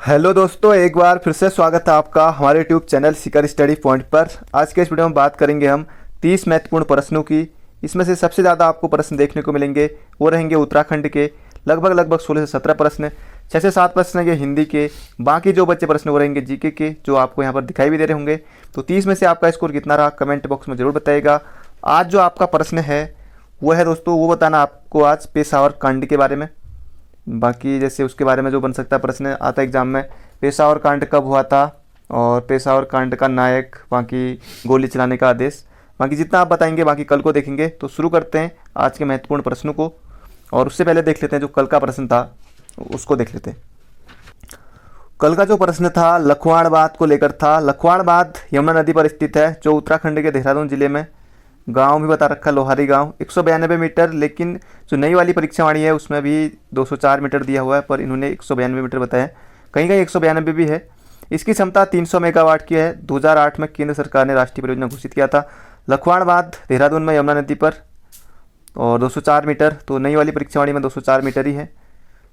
Hello दोस्तों, एक बार फिर से स्वागत है आपका हमारे YouTube channel Sikar study point पर। आज के इस वीडियो में बात करेंगे हम 30 महत्वपूर्ण प्रश्नों की। इसमें से सबसे ज़्यादा आपको प्रश्न देखने को मिलेंगे वो रहेंगे उत्तराखंड के, लगभग 16 से 17 प्रश्न। 6 से 7 प्रश्न रहेंगे हिंदी के, बाकी जो बच्चे प्रश्न वो रहेंगे जीके के, जो आपको यहाँ पर दिखाई भी दे रहे होंगे। तो 30 में से आपका स्कोर कितना रहा कमेंट बॉक्स में ज़रूर बताइएगा। आज जो आपका प्रश्न है वो है दोस्तों, वो बताना आपको आज पेशावर कांड के बारे में। बाकी जैसे उसके बारे में जो बन सकता है प्रश्न आता है एग्जाम में, पेशावर कांड कब हुआ था और पेशावर कांड का नायक, बाकी गोली चलाने का आदेश, बाकी जितना आप बताएंगे बाकी कल को देखेंगे। तो शुरू करते हैं आज के महत्वपूर्ण प्रश्नों को, और उससे पहले देख लेते हैं जो कल का प्रश्न था उसको देख लेते हैं। कल का जो प्रश्न था लखवाड़ बांध को लेकर था। लखवाड़ बांध यमुना नदी पर स्थित है, जो उत्तराखंड के देहरादून जिले में, गांव भी बता रखा है लोहारी गांव। 192 मीटर, लेकिन जो नई वाली परीक्षावाणी है उसमें भी 204 मीटर दिया हुआ है, पर इन्होंने 192 मीटर बताया। कहीं कहीं 192 भी है। इसकी क्षमता 300 मेगावाट की है। 2008 में केंद्र सरकार ने राष्ट्रीय परियोजना घोषित किया था। लखवाड़ बांध देहरादून में यमुना नदी पर, और 204 मीटर, तो नई वाली परीक्षावाणी में 204 मीटर ही है,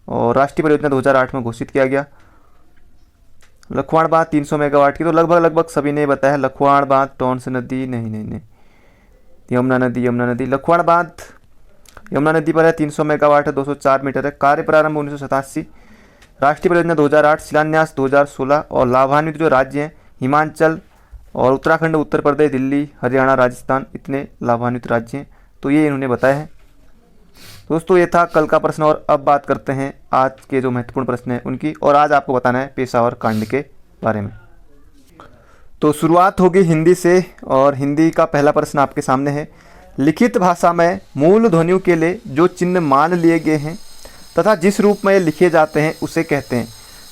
और राष्ट्रीय परियोजना 2008 में घोषित किया गया। लखवाड़ बांध 300 मेगावाट की, तो लगभग सभी ने बताया। लखवाड़ बांध टोंस नदी, नहीं, यमुना नदी। लखवाड़ बांध यमुना नदी पर है, 300 मेगावाट है, 204 मीटर है। कार्य प्रारंभ 1987, राष्ट्रीय परियोजना 2008, शिलान्यास 2016, और लाभान्वित जो राज्य हैं हिमाचल और उत्तराखंड, उत्तर प्रदेश, दिल्ली, हरियाणा, राजस्थान, इतने लाभान्वित राज्य हैं। तो ये इन्होंने बताया है। दोस्तों ये था कल का प्रश्न, और अब बात करते हैं आज के जो महत्वपूर्ण प्रश्न हैं उनकी, और आज आपको बताना है पेशावर कांड के बारे में। तो शुरुआत होगी हिंदी से, और हिंदी का पहला प्रश्न आपके सामने है। लिखित भाषा में मूल ध्वनियों के लिए जो चिन्ह मान लिए गए हैं तथा जिस रूप में ये लिखे जाते हैं उसे कहते हैं।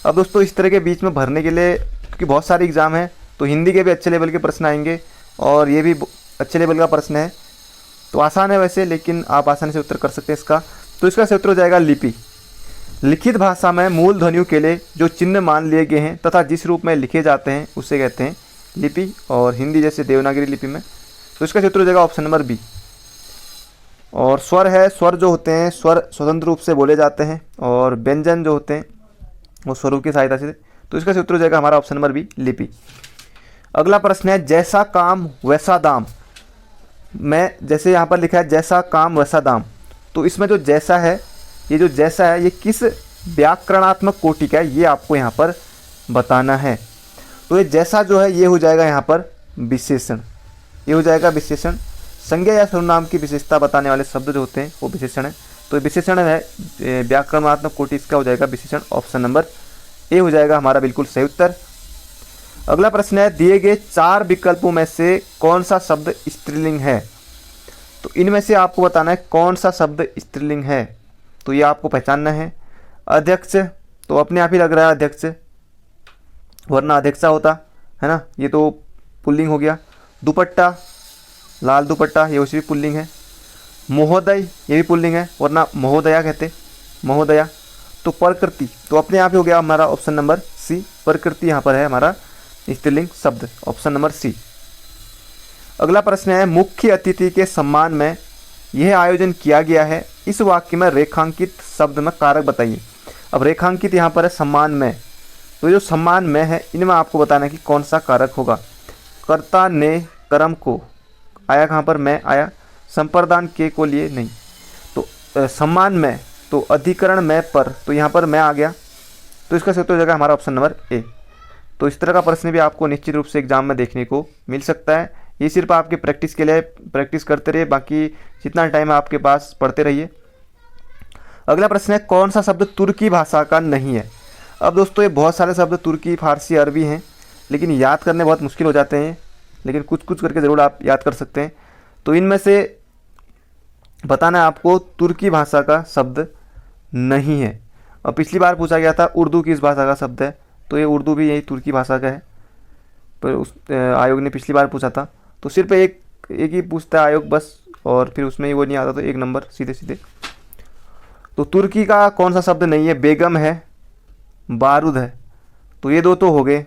अब दोस्तों इस तरह के बीच में भरने के लिए, क्योंकि बहुत सारे एग्जाम हैं, तो हिंदी के भी अच्छे लेवल के प्रश्न आएंगे और ये भी अच्छे लेवल का प्रश्न है। तो आसान है वैसे, लेकिन आप आसानी से उत्तर कर सकते हैं इसका। तो इसका उत्तर हो जाएगा लिपि। लिखित भाषा में मूल ध्वनियों के लिए जो चिन्ह मान लिए गए हैं तथा जिस रूप में लिखे जाते हैं उसे कहते हैं लिपि, और हिंदी जैसे देवनागरी लिपि में। तो इसका क्षेत्र हो जाएगा ऑप्शन नंबर बी। और स्वर है, स्वर जो होते हैं स्वर स्वतंत्र रूप से बोले जाते हैं, और व्यंजन जो होते हैं वो स्वरों की सहायता से। तो इसका क्षेत्र हो जाएगा हमारा ऑप्शन नंबर बी, लिपि। अगला प्रश्न है जैसा काम वैसा दाम। मैं जैसे यहाँ पर लिखा है जैसा काम वैसा दाम, तो इसमें जो जैसा है, ये जो जैसा है ये किस व्याकरणात्मक कोटि का है ये आपको यहाँ पर बताना है। तो ये जैसा जो है ये हो जाएगा यहाँ पर विशेषण, ये हो जाएगा विशेषण। संज्ञा या सर्वनाम की विशेषता बताने वाले शब्द जो होते हैं वो विशेषण है। तो विशेषण है व्याकरणात्मक कोटि, इसका हो जाएगा विशेषण। ऑप्शन नंबर ए हो जाएगा हमारा बिल्कुल सही उत्तर। अगला प्रश्न है दिए गए 4 विकल्पों में से कौन सा शब्द स्त्रीलिंग है। तो इनमें से आपको बताना है कौन सा शब्द स्त्रीलिंग है, तो ये आपको पहचानना है। अध्यक्ष, तो अपने आप ही लग रहा है अध्यक्ष, वरना अध्यक्षा होता है ना, ये तो पुल्लिंग हो गया। दुपट्टा, लाल दुपट्टा, ये उसी भी पुल्लिंग है। महोदय, ये भी पुल्लिंग है, वरना महोदया कहते, महोदया। तो प्रकृति, तो अपने आप ही हो गया हमारा ऑप्शन नंबर सी, प्रकृति यहाँ पर है हमारा स्त्रीलिंग शब्द, ऑप्शन नंबर सी। अगला प्रश्न है मुख्य अतिथि के सम्मान में यह आयोजन किया गया है, इस वाक्य में रेखांकित शब्द में कारक बताइए। अब रेखांकित यहाँ पर है सम्मान में, तो जो सम्मान में है इनमें आपको बताना है कि कौन सा कारक होगा। कर्ता ने कर्म को, आया कहाँ पर मैं आया, संप्रदान के को लिए नहीं, तो सम्मान में, तो अधिकरण में पर, तो यहाँ पर मैं आ गया, तो इसका सही उत्तर हो जाएगा हमारा ऑप्शन नंबर ए। तो इस तरह का प्रश्न भी आपको निश्चित रूप से एग्जाम में देखने को मिल सकता है। ये सिर्फ आपके प्रैक्टिस के लिए, प्रैक्टिस करते रहिए, बाकी जितना टाइम है आपके पास पढ़ते रहिए। अगला प्रश्न है कौन सा शब्द तुर्की भाषा का नहीं है। अब दोस्तों ये बहुत सारे शब्द तुर्की, फारसी, अरबी हैं, लेकिन याद करने बहुत मुश्किल हो जाते हैं, लेकिन कुछ कुछ करके ज़रूर आप याद कर सकते हैं। तो इनमें से बताना है आपको तुर्की भाषा का शब्द नहीं है। और पिछली बार पूछा गया था उर्दू किस भाषा का शब्द है, तो ये उर्दू भी यही तुर्की भाषा का है, पर उस आयोग ने पिछली बार पूछा था। तो सिर्फ एक ही पूछता है आयोग बस, और फिर उसमें ही वो नहीं आता, तो 1 नंबर सीधे। तो तुर्की का कौन सा शब्द नहीं है, बेगम है, बारूद है, तो ये 2 तो हो गए,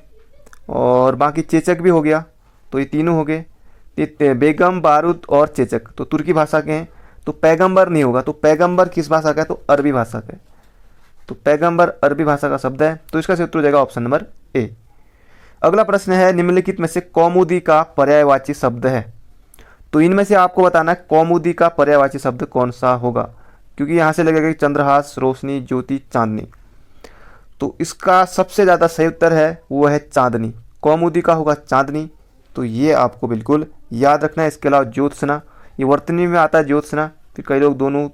और बाकी चेचक भी हो गया, तो ये तीनों हो गए। बेगम, बारूद और चेचक तो तुर्की भाषा के हैं। तो पैगंबर नहीं होगा, तो पैगंबर किस भाषा का है, तो अरबी भाषा का है। तो पैगंबर अरबी भाषा का शब्द है, तो इसका सही उत्तर हो जाएगा ऑप्शन नंबर ए। अगला प्रश्न है निम्नलिखित में से कौमुदी का पर्यायवाची शब्द है। तो इनमें से आपको बताना है कौमुदी का पर्यायवाची शब्द कौन सा होगा, क्योंकि यहाँ से लगेगा कि चंद्रहास, रोशनी, ज्योति, चांदनी। तो इसका सबसे ज़्यादा सही उत्तर है वो है चांदनी। कौमुदी का होगा चांदनी, तो ये आपको बिल्कुल याद रखना है। इसके अलावा ज्योत्सना, ये वर्तनी में आता है ज्योत्सना, फिर कई लोग दोनों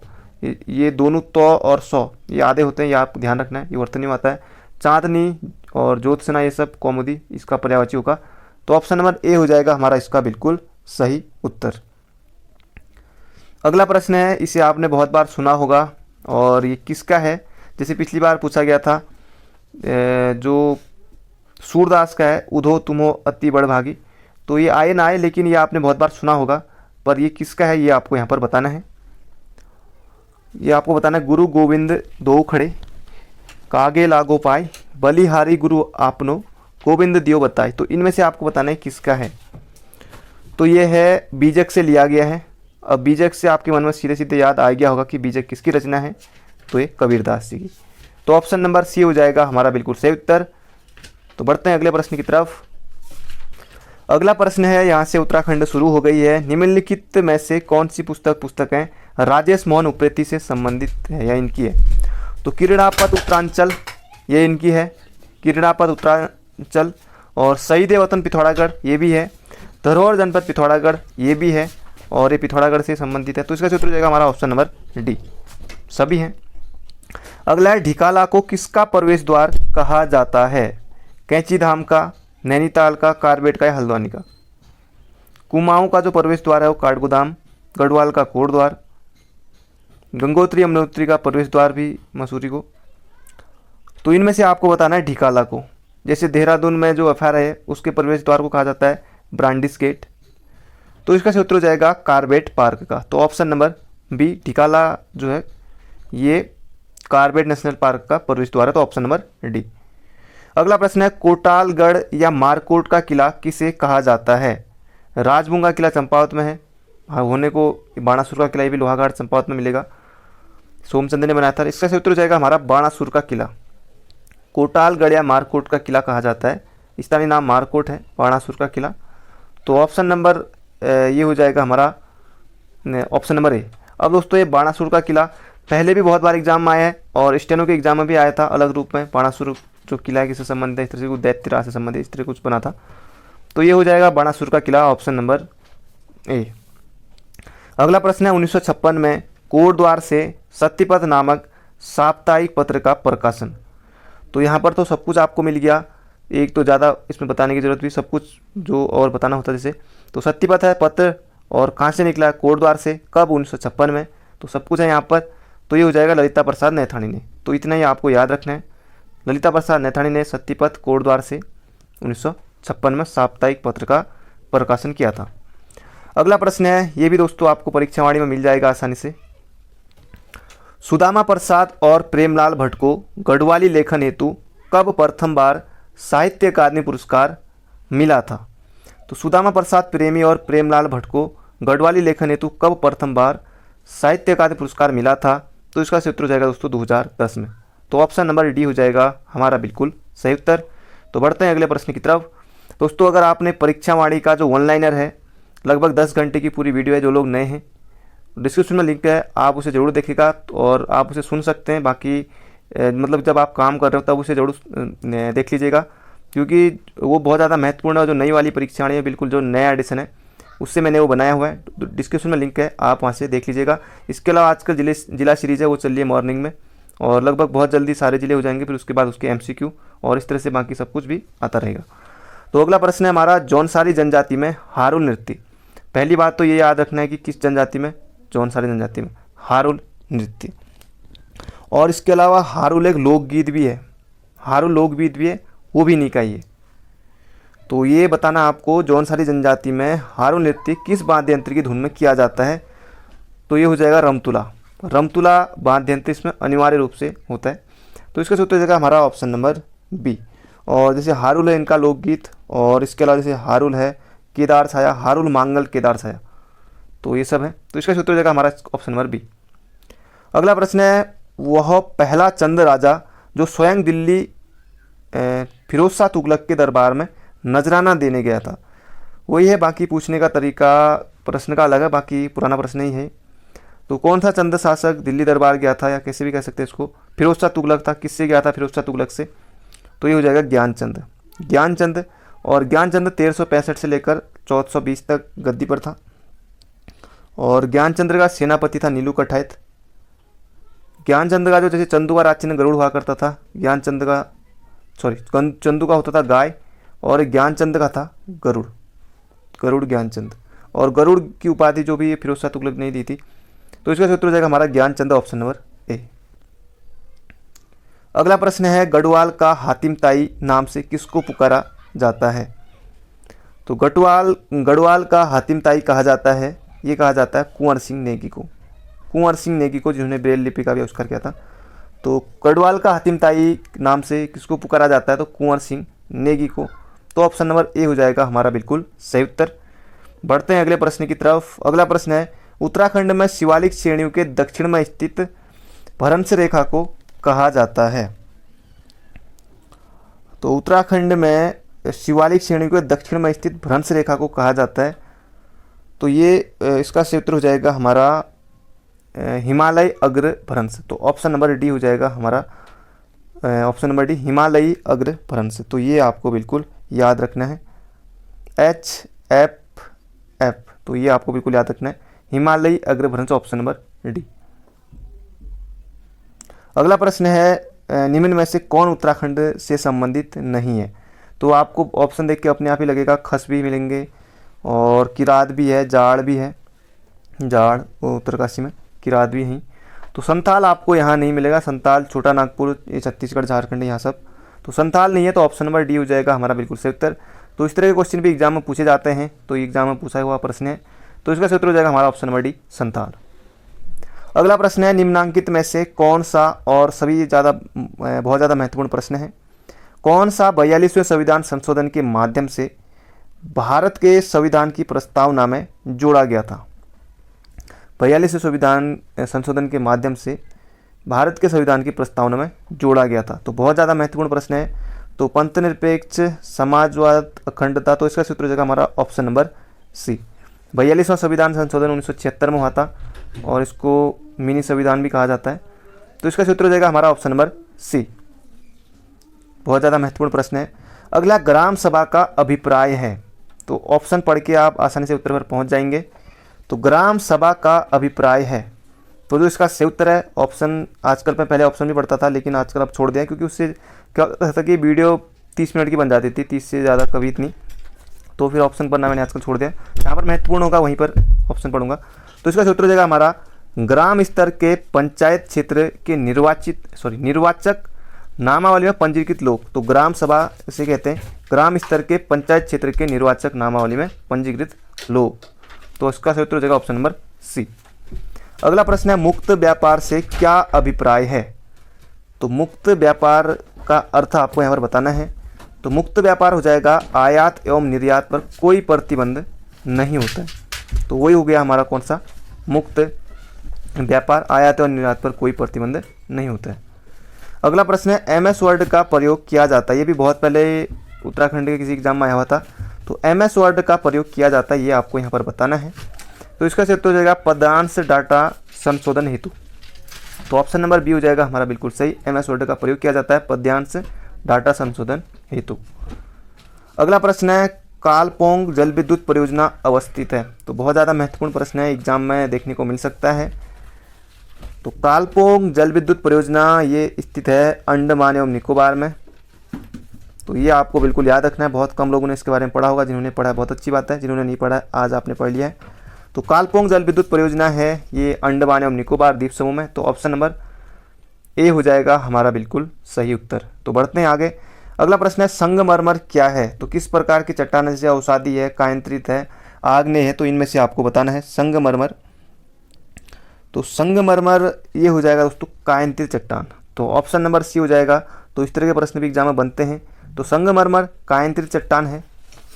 ये दोनों तो और सौ ये आधे होते हैं, ये आप ध्यान रखना है, ये वर्तनी में आता है। चांदनी और ज्योत्सना ये सब कौमुदी इसका पर्यायवाची होगा। तो ऑप्शन नंबर ए हो जाएगा हमारा इसका बिल्कुल सही उत्तर। अगला प्रश्न है, इसे आपने बहुत बार सुना होगा और ये किसका है, जैसे पिछली बार पूछा गया था जो सूरदास का है, उधो तुमो अति बड़भागी। तो ये आए ना आए, लेकिन ये आपने बहुत बार सुना होगा, पर ये किसका है ये आपको यहाँ पर बताना है। ये आपको बताना है, गुरु गोविंद दो खड़े कागे लागो पाए, बलिहारी गुरु आपनो गोविंद दियो बताए। तो इनमें से आपको बताना है किसका है। तो ये है बीजक से लिया गया है। अब बीजक से आपके मन में सीधे सीधे याद आ गया होगा कि बीजक किसकी रचना है, तो ये कबीरदास जी की। तो ऑप्शन नंबर सी हो जाएगा हमारा बिल्कुल सही उत्तर। तो बढ़ते हैं अगले प्रश्न की तरफ। अगला प्रश्न है, यहाँ से उत्तराखंड शुरू हो गई है। निम्नलिखित में से कौन सी पुस्तकें राजेश मोहन उप्रेती से संबंधित है या इनकी है। तो किरणापत उत्तरांचल ये इनकी है, किरणापत उत्तरांचल। और शहीद वतन पिथौरागढ़ ये भी है, धरोहर जनपद पिथौरागढ़ ये भी है, और ये पिथौरागढ़ से संबंधित है। तो इसका उत्तर हो जाएगा हमारा ऑप्शन नंबर डी, सभी हैं। अगला है, ढिकाला को किसका प्रवेश द्वार कहा जाता है। कैंची धाम का, नैनीताल का, कारबेट का या हल्द्वानी का। कुमाऊं का जो प्रवेश द्वार है वो काठगोदाम, गढ़वाल का कोट द्वार, गंगोत्री यमुनोत्री का प्रवेश द्वार भी मसूरी को। तो इनमें से आपको बताना है ढिकाला को। जैसे देहरादून में जो एफआर है उसके प्रवेश द्वार को कहा जाता है ब्रांडिस गेट। तो इसका सही उत्तर हो जाएगा कारबेट पार्क का। तो ऑप्शन नंबर बी ढिकाला जो है ये कारबेट नेशनल पार्क का प्रवेश द्वार है। तो ऑप्शन नंबर डी। अगला प्रश्न है, कोटालगढ़ या मारकोट का किला किसे कहा जाता है। राजबूंग का किला चंपावत में है, होने को बाणासुर का किला ये भी लोहाघाट चंपावत में मिलेगा, सोमचंद ने बनाया था। इसका सही उत्तर हो जाएगा हमारा बाणासुर का किला। कोटालगढ़ या मारकोट का किला कहा जाता है, स्थानीय नाम मारकोट है, बाणासुर का किला। तो ऑप्शन नंबर ये हो जाएगा हमारा ऑप्शन नंबर ए। अब दोस्तों ये बाणासुर का किला पहले भी बहुत बार एग्जाम में आया है और स्टेनो के एग्जाम में भी आया था अलग रूप में। बाणासुर जो किला है किससे संबंधित है, इस तरह से दैत्य राज से संबंधित इस तरह कुछ बना था। तो ये हो जाएगा बाणासुर का किला, ऑप्शन नंबर ए। अगला प्रश्न है, 1956 में कोटद्वार से सत्यपथ नामक साप्ताहिक पत्र का प्रकाशन। तो यहाँ पर तो सब कुछ आपको मिल गया, एक तो ज़्यादा इसमें बताने की जरूरत भी, सब कुछ जो और बताना होता जैसे। तो सत्यपथ है पत्र, और कहाँ से निकला, कोटद्वार से, कब, 1956 में। तो सब कुछ है यहाँ पर। तो ये हो जाएगा ललिता प्रसाद नैथानी ने। तो इतना ही आपको याद रखना है, ललिता प्रसाद नैथानी ने सत्यपथ कोटद्वार से 1956 में साप्ताहिक पत्र का प्रकाशन किया था। अगला प्रश्न है, ये भी दोस्तों आपको परीक्षावाणी में मिल जाएगा आसानी से। सुदामा प्रसाद और प्रेमलाल भट्ट को गढ़वाली लेखन हेतु कब प्रथम बार साहित्य अकादमी पुरस्कार मिला था। तो सुदामा प्रसाद प्रेमी और प्रेमलाल भट्ट को गढ़वाली लेखन हेतु कब प्रथम बार साहित्य अकादमी पुरस्कार मिला था। तो इसका सही उत्तर हो जाएगा दोस्तों 2010 में। तो ऑप्शन नंबर डी हो जाएगा हमारा बिल्कुल सही उत्तर। तो बढ़ते हैं अगले प्रश्न की तरफ। दोस्तों अगर आपने परीक्षावाणी का जो ऑनलाइनर है, लगभग 10 घंटे की पूरी वीडियो है, जो लोग नए हैं डिस्क्रिप्शन में लिंक है, आप उसे ज़रूर देखिएगा और आप उसे सुन सकते हैं। बाकी मतलब जब आप काम कर रहे हो तब उसे ज़रूर देख लीजिएगा, क्योंकि वो बहुत ज़्यादा महत्वपूर्ण है। जो नई वाली परीक्षावाणी है, बिल्कुल जो नया एडिशन है, उससे मैंने वो बनाया हुआ है। डिस्क्रिप्शन में लिंक है, आप वहाँ से देख लीजिएगा। इसके अलावा आजकल जिला सीरीज़ है वो चल रही है मॉर्निंग में, और लगभग बहुत जल्दी सारे जिले हो जाएंगे। फिर उसके बाद उसके MCQ और इस तरह से बाकी सब कुछ भी आता रहेगा। तो अगला प्रश्न है हमारा, जौनसारी जनजाति में हारुल नृत्य। पहली बात तो ये याद रखना है कि किस जनजाति में, जौनसारी जनजाति में हारुल नृत्य। और इसके अलावा हारुल एक लोकगीत भी है, हारुल लोकगीत भी है, वो भी इन्हीं का ही है। तो ये बताना आपको, जौनसारी जनजाति में हारुल नृत्य किस वाद्य यंत्र की धुन में किया जाता है। तो ये हो जाएगा रमतुला। रमतुला वाद्य यंत्र इसमें अनिवार्य रूप से होता है। तो इसका उत्तर हो जाएगा हमारा ऑप्शन नंबर बी। और जैसे हारुल है इनका लोकगीत, और इसके अलावा जैसे हारुल है केदार छाया, हारुल मांगल केदार छाया, तो ये सब है। तो इसका उत्तर हो जाएगा हमारा ऑप्शन नंबर बी। अगला प्रश्न है, वह पहला चंद राजा जो स्वयं दिल्ली फिरोज शाह तुगलक के दरबार में नजराना देने गया था। वही है, बाकी पूछने का तरीका प्रश्न का अलग है, बाकी पुराना प्रश्न ही है। तो कौन सा चंद शासक दिल्ली दरबार गया था, या कैसे भी कह सकते हैं इसको, फिरोज शाह तुगलक था। किससे गया था? फिरोज शाह तुगलक से। तो ये हो जाएगा ज्ञानचंद। ज्ञानचंद, और ज्ञानचंद 1365 से लेकर 1420 तक गद्दी पर था। और ज्ञानचंद्र का सेनापति था नीलू कठायत। ज्ञानचंद का जो जैसे चंदू का राजचिन्ह गरुड़ हुआ करता था, ज्ञानचंद का चंदू का होता था गाय, और ज्ञानचंद का था गरुड़। गरुड़ ज्ञानचंद, और गरुड़ की उपाधि जो भी फिरोज शाह तुगलक ने दी थी। तो इसका सूत्र हो जाएगा हमारा ज्ञानचंद, ऑप्शन नंबर ए। अगला प्रश्न है, गढ़वाल का हातिम ताई नाम से किसको पुकारा जाता है? तो गढ़वाल का हातिम ताई कहा जाता है, ये कहा जाता है कुंवर सिंह नेगी को। कुंवर सिंह नेगी को, जिन्होंने ब्रेल लिपि का भी आविष्कार किया था। तो गढ़वाल का हातिम ताई नाम से किसको पुकारा जाता है? तो कुंवर सिंह नेगी को। तो ऑप्शन नंबर ए हो जाएगा हमारा बिल्कुल सही उत्तर। बढ़ते हैं अगले प्रश्न की तरफ। अगला प्रश्न है, उत्तराखंड में शिवालिक श्रेणियों के दक्षिण में स्थित भ्रंश रेखा को कहा जाता है। तो उत्तराखंड में शिवालिक श्रेणियों के दक्षिण में स्थित भ्रंश रेखा को कहा जाता है। तो ये इसका सही उत्तर हो जाएगा हमारा हिमालय अग्र भ्रंश। तो ऑप्शन नंबर डी हो जाएगा हमारा, ऑप्शन नंबर डी हिमालयी अग्र भ्रंश। तो ये आपको बिल्कुल याद रखना है, HFF। तो ये आपको बिल्कुल याद रखना है, हिमालयी अग्र भ्रंश, ऑप्शन नंबर डी। अगला प्रश्न है, निम्न में से कौन उत्तराखंड से संबंधित नहीं है? तो आपको ऑप्शन देख के अपने आप ही लगेगा, खस भी मिलेंगे और किरात भी है, जाड़ भी है। जाड़ उत्तरकाशी में, किरात भी है। तो संथाल आपको यहाँ नहीं मिलेगा। संथाल छोटा नागपुर, ये छत्तीसगढ़ झारखंड यहाँ सब। तो संथाल नहीं है, तो ऑप्शन नंबर डी हो जाएगा हमारा बिल्कुल सही उत्तर। तो इस तरह के क्वेश्चन भी एग्जाम में पूछे जाते हैं, तो एग्जाम में पूछा हुआ प्रश्न है। तो इसका सही उत्तर हो जाएगा हमारा ऑप्शन नंबर डी, संथाल। अगला प्रश्न है, निम्नांकित में से कौन सा, और सभी बहुत ज़्यादा महत्वपूर्ण प्रश्न है, कौन सा 42वें संविधान संशोधन के माध्यम से भारत के संविधान की प्रस्तावना में जोड़ा गया था? 42वें संविधान संशोधन के माध्यम से भारत के संविधान की प्रस्तावना में जोड़ा गया था। तो बहुत ज़्यादा महत्वपूर्ण प्रश्न है। तो पंथ निरपेक्ष, समाजवाद, अखंडता। तो इसका सूत्र हो जाएगा हमारा ऑप्शन नंबर सी। 42वां संविधान संशोधन 1976 में हुआ था, और इसको मिनी संविधान भी कहा जाता है। तो इसका सूत्र हो जाएगा हमारा ऑप्शन नंबर सी। बहुत ज़्यादा महत्वपूर्ण प्रश्न है। अगला, ग्राम सभा का अभिप्राय है। तो ऑप्शन पढ़ के आप आसानी से उत्तर पर पहुंच जाएंगे। तो ग्राम सभा का अभिप्राय है, तो जो इसका सही उत्तर है ऑप्शन, आजकल मैं पहले ऑप्शन भी पढ़ता था, लेकिन आजकल अब छोड़ दिया, क्योंकि उससे क्या होता था कि वीडियो 30 मिनट की बन जाती थी, 30 से ज़्यादा कभी इतनी। तो फिर ऑप्शन पढ़ना मैंने आजकल छोड़ दिया। जहाँ पर महत्वपूर्ण होगा वहीं पर ऑप्शन पढ़ूंगा। तो इसका सूत्र हो जाएगा हमारा, ग्राम स्तर के पंचायत क्षेत्र के निर्वाचक नामावली में पंजीकृत लोग। तो ग्राम सभा इसे कहते हैं, ग्राम स्तर के पंचायत क्षेत्र के निर्वाचक नामावली में पंजीकृत लोग। तो इसका सही उत्तर हो जाएगा ऑप्शन नंबर सी। अगला प्रश्न है, मुक्त व्यापार से क्या अभिप्राय है? तो मुक्त व्यापार का अर्थ आपको यहाँ पर बताना है। तो मुक्त व्यापार हो जाएगा, आयात एवं निर्यात पर कोई प्रतिबंध नहीं होता है। तो वही हो गया हमारा कौन सा, मुक्त व्यापार, आयात एवं निर्यात पर कोई प्रतिबंध नहीं होता है। अगला प्रश्न है, MS वर्ड का प्रयोग किया जाता है। ये भी बहुत पहले उत्तराखंड के किसी एग्जाम में आया हुआ था। तो MS वर्ड का प्रयोग किया जाता है, ये आपको यहाँ पर बताना है। तो इसका सही उत्तर हो जाएगा, पदांश डाटा संशोधन हेतु। तो ऑप्शन नंबर बी हो जाएगा हमारा बिल्कुल सही। MS वर्ड का प्रयोग किया जाता है पद्यांश डाटा संशोधन हेतु। अगला प्रश्न है, कालपोंग जल विद्युत परियोजना अवस्थित है। तो बहुत ज़्यादा महत्वपूर्ण प्रश्न है, एग्जाम में देखने को मिल सकता है। तो कालपोंग जल विद्युत परियोजना ये स्थित है अंडमान एवं निकोबार में। तो ये आपको बिल्कुल याद रखना है। बहुत कम लोगों ने इसके बारे में पढ़ा होगा, जिन्होंने पढ़ा है बहुत अच्छी बात है, जिन्होंने नहीं पढ़ा आज आपने पढ़ लिया है। तो कालपोंग जल विद्युत परियोजना है ये अंडमान एवं निकोबार द्वीप समूह में। तो ऑप्शन नंबर ए हो जाएगा हमारा बिल्कुल सही उत्तर। तो बढ़ते हैं आगे। अगला प्रश्न है, संगमरमर क्या है? तो किस प्रकार की चट्टान, जैसे अवसादी है, कायंत्रित है, आग्नेय है, तो इनमें से आपको बताना है संगमरमर। तो संगमरमर ये हो जाएगा दोस्तों कायंत्रित चट्टान। तो ऑप्शन नंबर सी हो जाएगा। तो इस तरह के प्रश्न भी एग्जाम में बनते हैं। तो संगमरमर कायंत्रित चट्टान है,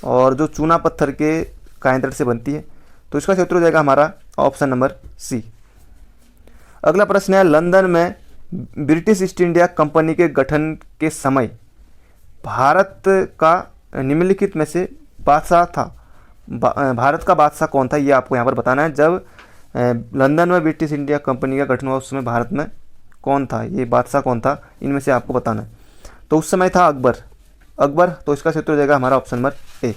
और जो चूना पत्थर के कायंत्रित से बनती है। तो इसका उत्तर हो जाएगा हमारा ऑप्शन नंबर सी। अगला प्रश्न है, लंदन में ब्रिटिश ईस्ट इंडिया कंपनी के गठन के समय भारत का निम्नलिखित में से बादशाह था, भारत का बादशाह कौन था, ये आपको यहाँ पर बताना है। जब लंदन में ब्रिटिश इंडिया कंपनी का गठन हुआ उस समय भारत में कौन था, ये बादशाह कौन था, इनमें से आपको बताना है। तो उस समय था अकबर। तो इसका उत्तर हो जाएगा हमारा ऑप्शन नंबर ए।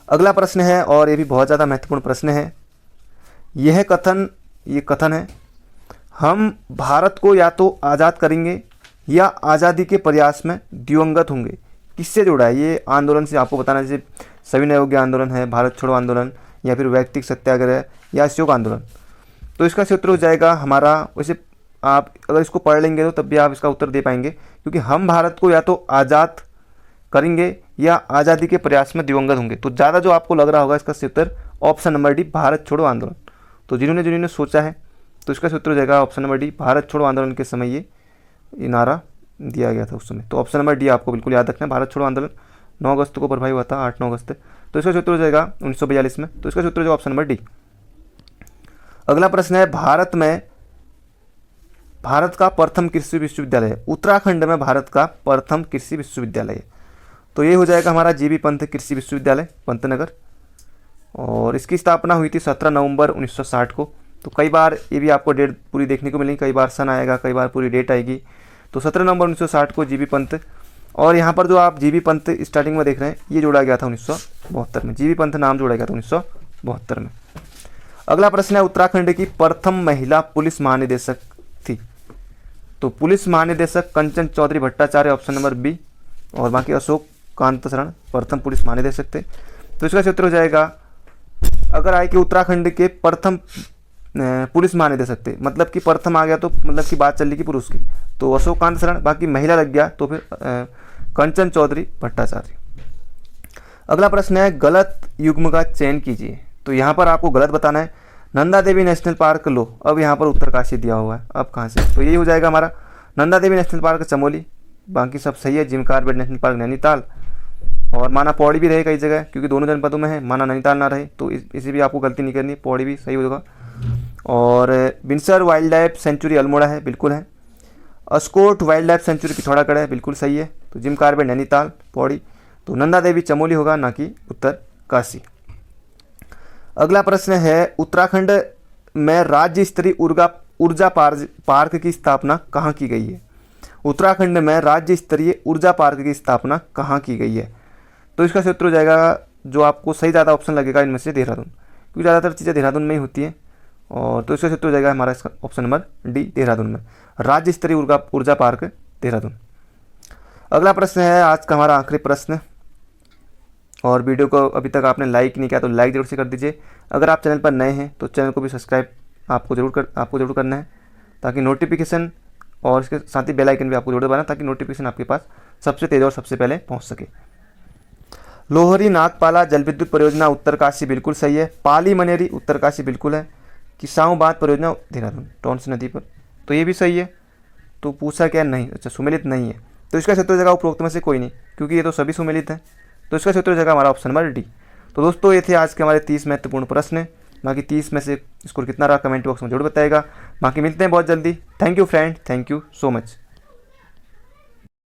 अगला प्रश्न है और ये भी बहुत ज़्यादा महत्वपूर्ण प्रश्न है। ये कथन है, हम भारत को या तो आज़ाद करेंगे या आज़ादी के प्रयास में दिवंगत होंगे, किससे जुड़ा है? ये आंदोलन से आपको बताना है, जैसे सविनय अवज्ञा आंदोलन है, भारत छोड़ो आंदोलन, या फिर वैयक्तिक सत्याग्रह या अशोक आंदोलन। तो इसका उत्तर हो जाएगा हमारा, वैसे आप अगर इसको पढ़ लेंगे तो तब भी आप इसका उत्तर दे पाएंगे, क्योंकि हम भारत को या तो आज़ाद करेंगे या आज़ादी के प्रयास में दिवंगत होंगे। तो ज़्यादा जो आपको लग रहा होगा इसका उत्तर ऑप्शन नंबर डी, भारत छोड़ो आंदोलन। तो जिन्होंने सोचा है तो इसका उत्तर हो जाएगा ऑप्शन नंबर डी, भारत छोड़ो आंदोलन के समय ये नारा दिया गया था उस समय। तो ऑप्शन नंबर डी आपको बिल्कुल याद रखना है। भारत छोड़ो आंदोलन 9 अगस्त को प्रभावी हुआ था, 8-9 अगस्त। तो इसका उत्तर हो जाएगा 1942 में। तो इसका उत्तर हो जाएगा ऑप्शन नंबर डी। अगला प्रश्न है, भारत का प्रथम कृषि विश्वविद्यालय, उत्तराखंड में भारत का प्रथम कृषि विश्वविद्यालय। तो ये हो जाएगा हमारा जीबी पंत कृषि विश्वविद्यालय, पंतनगर, और इसकी स्थापना हुई थी 17 नवंबर 1960 को। तो कई बार ये भी आपको डेट पूरी देखने को मिलेगी, कई बार सन आएगा, कई बार पूरी डेट आएगी। तो 17 नवंबर 1960 को जीबी पंत, और यहाँ पर जो आप जीबी पंत स्टार्टिंग में देख रहे हैं ये जोड़ा गया था 1972 में, जीबी पंत नाम जोड़ा गया था 1972 में। अगला प्रश्न है, उत्तराखंड की प्रथम महिला पुलिस महानिदेशक थी। तो पुलिस महानिदेशक Kanchan Chaudhary Bhattacharya, option number B, और बाकी अशोक कांत शरण प्रथम पुलिस महानिदेशक थे। तो इसका उत्तर हो जाएगा, अगर आए कि उत्तराखंड के प्रथम पुलिस महानिदेशक थे, मतलब कि प्रथम आ गया तो मतलब कि बात चल रही कि पुरुष की, तो अशोक कांत शरण, बाकी महिला लग गया तो फिर कंचन चौधरी भट्टाचार्य। अगला प्रश्न है, गलत युग्म का चयन कीजिए। तो यहाँ पर आपको गलत बताना है। नंदा देवी नेशनल पार्क लो, अब यहाँ पर उत्तरकाशी दिया हुआ है, अब कहाँ से? तो ये हो जाएगा हमारा नंदा देवी नेशनल पार्क चमोली, बाकी सब सही है। Jim Corbett national park Nainital, और माना पौड़ी भी रहे कई जगह, क्योंकि दोनों जनपदों में है, माना नैनीताल ना रहे, तो इसे भी आपको गलती नहीं करनी, पौड़ी भी सही होगा। और बिनसर वाइल्ड लाइफ सेंचुरी अल्मोड़ा है, बिल्कुल है। Askot wild life sanctuary Pithoragarh है, बिल्कुल सही है। तो जिम कॉर्बेट नैनीताल, पौड़ी, तो नंदा देवी चमोली होगा, ना कि उत्तरकाशी। अगला प्रश्न है, उत्तराखंड में राज्य स्तरीय ऊर्जा पार्क की स्थापना कहाँ की गई है? उत्तराखंड में राज्य स्तरीय ऊर्जा पार्क की स्थापना कहाँ की गई है? तो इसका उत्तर हो जाएगा, जो आपको सही ज़्यादा ऑप्शन लगेगा इनमें से, देहरादून, क्योंकि ज़्यादातर चीज़ें देहरादून में ही होती हैं। और तो इसका उत्तर हो जाएगा हमारा इसका ऑप्शन नंबर डी, देहरादून में राज्य स्तरीय ऊर्जा पार्क देहरादून। अगला प्रश्न है आज का हमारा आखिरी प्रश्न, और वीडियो को अभी तक आपने लाइक नहीं किया तो लाइक जरूर से कर दीजिए। अगर आप चैनल पर नए हैं तो चैनल को भी सब्सक्राइब आपको जरूर करना है, ताकि नोटिफिकेशन, और इसके साथ ही बेल आइकन भी आपको जरूर दबाना, ताकि नोटिफिकेशन आपके पास सबसे तेज़ और सबसे पहले पहुंच सके। लोहरी नागपाला जल विद्युत परियोजना उत्तरकाशी, बिल्कुल सही है। पाली मनेरी उत्तरकाशी, बिल्कुल है। किसाऊ बांध परियोजना देहरादून टोंस नदी पर, तो ये भी सही है। तो पूछा क्या? नहीं, अच्छा सुमेलित नहीं है। तो इसका उत्तर हो जाएगा उपरोक्त में से कोई नहीं, क्योंकि ये तो सभी सुमेलित हैं। तो इसका उत्तर हो जाएगा हमारा ऑप्शन नंबर डी। तो दोस्तों ये थे आज के हमारे 30 महत्वपूर्ण प्रश्न। बाकी 30 में से स्कोर कितना रहा कमेंट बॉक्स में जरूर बताएगा। बाकी मिलते हैं बहुत जल्दी। Thank you friend, thank you so much.